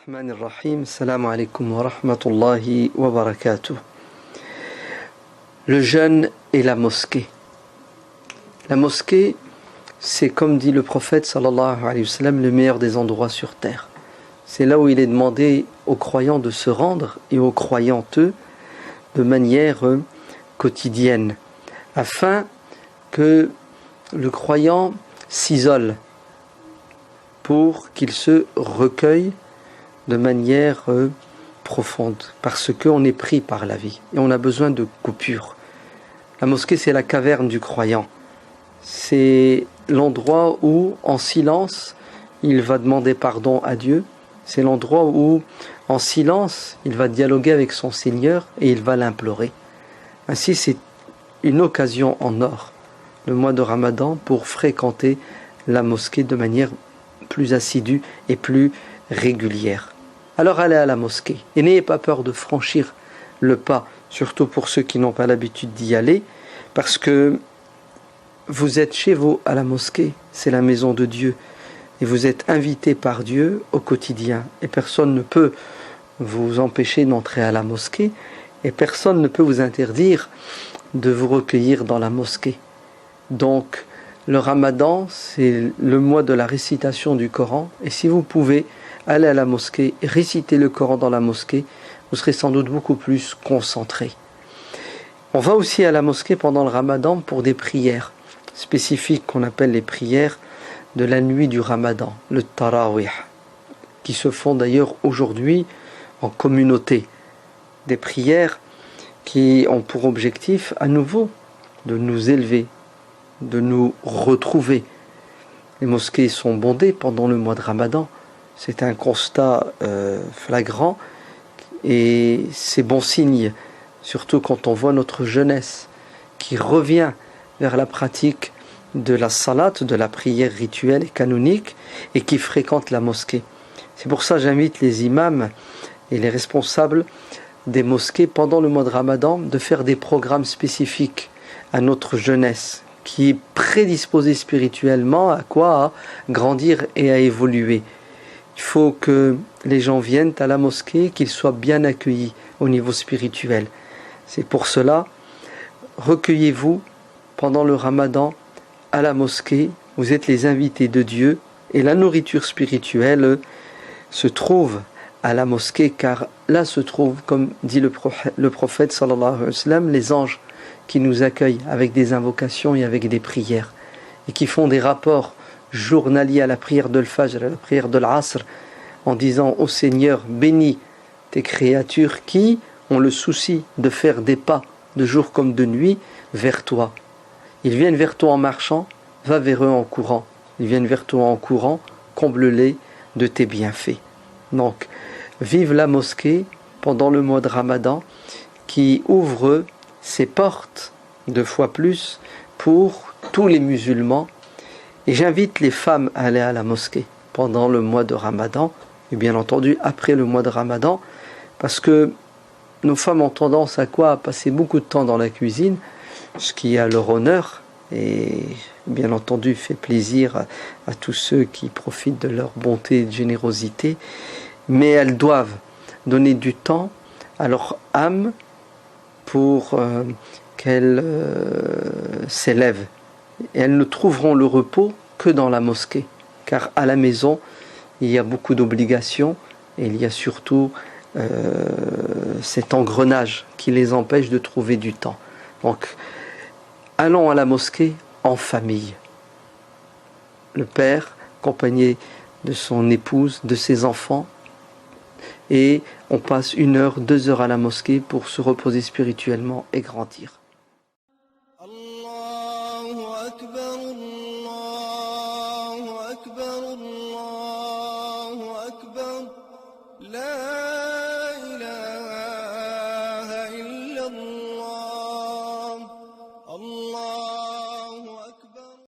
Rahman ar-Rahim, Salam alaikum wa rahmatullahi wa barakatuh. Le jeûne et la mosquée. La mosquée, c'est comme dit le prophète sallallahu alayhi wa sallam, le meilleur des endroits sur terre. C'est là où il est demandé aux croyants de se rendre et aux croyantes de manière quotidienne, afin que le croyant s'isole pour qu'il se recueille de manière profonde, parce qu'on est pris par la vie et on a besoin de coupures. La mosquée, c'est la caverne du croyant. C'est l'endroit où, en silence, il va demander pardon à Dieu. C'est l'endroit où, en silence, il va dialoguer avec son Seigneur et il va l'implorer. Ainsi, c'est une occasion en or, le mois de Ramadan, pour fréquenter la mosquée de manière plus assidue et plus régulière. Alors allez à la mosquée et n'ayez pas peur de franchir le pas, surtout pour ceux qui n'ont pas l'habitude d'y aller, parce que vous êtes chez vous à la mosquée, c'est la maison de Dieu, et vous êtes invité par Dieu au quotidien, et personne ne peut vous empêcher d'entrer à la mosquée, et personne ne peut vous interdire de vous recueillir dans la mosquée. Donc, le Ramadan, c'est le mois de la récitation du Coran, et si vous pouvez aller à la mosquée et réciter le Coran dans la mosquée, vous serez sans doute beaucoup plus concentré. On va aussi à la mosquée pendant le Ramadan pour des prières spécifiques qu'on appelle les prières de la nuit du Ramadan, le Tarawih, qui se font d'ailleurs aujourd'hui en communauté. Des prières qui ont pour objectif à nouveau de nous élever, de nous retrouver. Les mosquées sont bondées pendant le mois de Ramadan. C'est un constat flagrant et c'est bon signe, surtout quand on voit notre jeunesse qui revient vers la pratique de la salat, de la prière rituelle et canonique, et qui fréquente la mosquée. C'est pour ça que j'invite les imams et les responsables des mosquées pendant le mois de Ramadan de faire des programmes spécifiques à notre jeunesse, qui est prédisposée spirituellement à quoi? À grandir et à évoluer. Il faut que les gens viennent à la mosquée, qu'ils soient bien accueillis au niveau spirituel. C'est pour cela, recueillez-vous pendant le Ramadan à la mosquée. Vous êtes les invités de Dieu et la nourriture spirituelle se trouve à la mosquée, car là se trouve, comme dit le prophète sallallahu alayhi wa sallam, les anges qui nous accueillent avec des invocations et avec des prières et qui font des rapports journalier à la prière de l'Fajr, à la prière de l'Asr, en disant au Seigneur, bénis tes créatures qui ont le souci de faire des pas de jour comme de nuit vers toi. Ils viennent vers toi en marchant, va vers eux en courant. Ils viennent vers toi en courant, comble-les de tes bienfaits. Donc, vive la mosquée pendant le mois de Ramadan qui ouvre ses portes 2 fois plus pour tous les musulmans. Et j'invite les femmes à aller à la mosquée pendant le mois de Ramadan, et bien entendu après le mois de Ramadan, parce que nos femmes ont tendance à quoi? À passer beaucoup de temps dans la cuisine, ce qui est à leur honneur, et bien entendu fait plaisir à tous ceux qui profitent de leur bonté et de générosité, mais elles doivent donner du temps à leur âme pour qu'elles s'élèvent. Et elles ne trouveront le repos que dans la mosquée, car à la maison, il y a beaucoup d'obligations et il y a surtout cet engrenage qui les empêche de trouver du temps. Donc, allons à la mosquée en famille. Le père, accompagné de son épouse, de ses enfants, et on passe 1 heure, 2 heures à la mosquée pour se reposer spirituellement et grandir. لا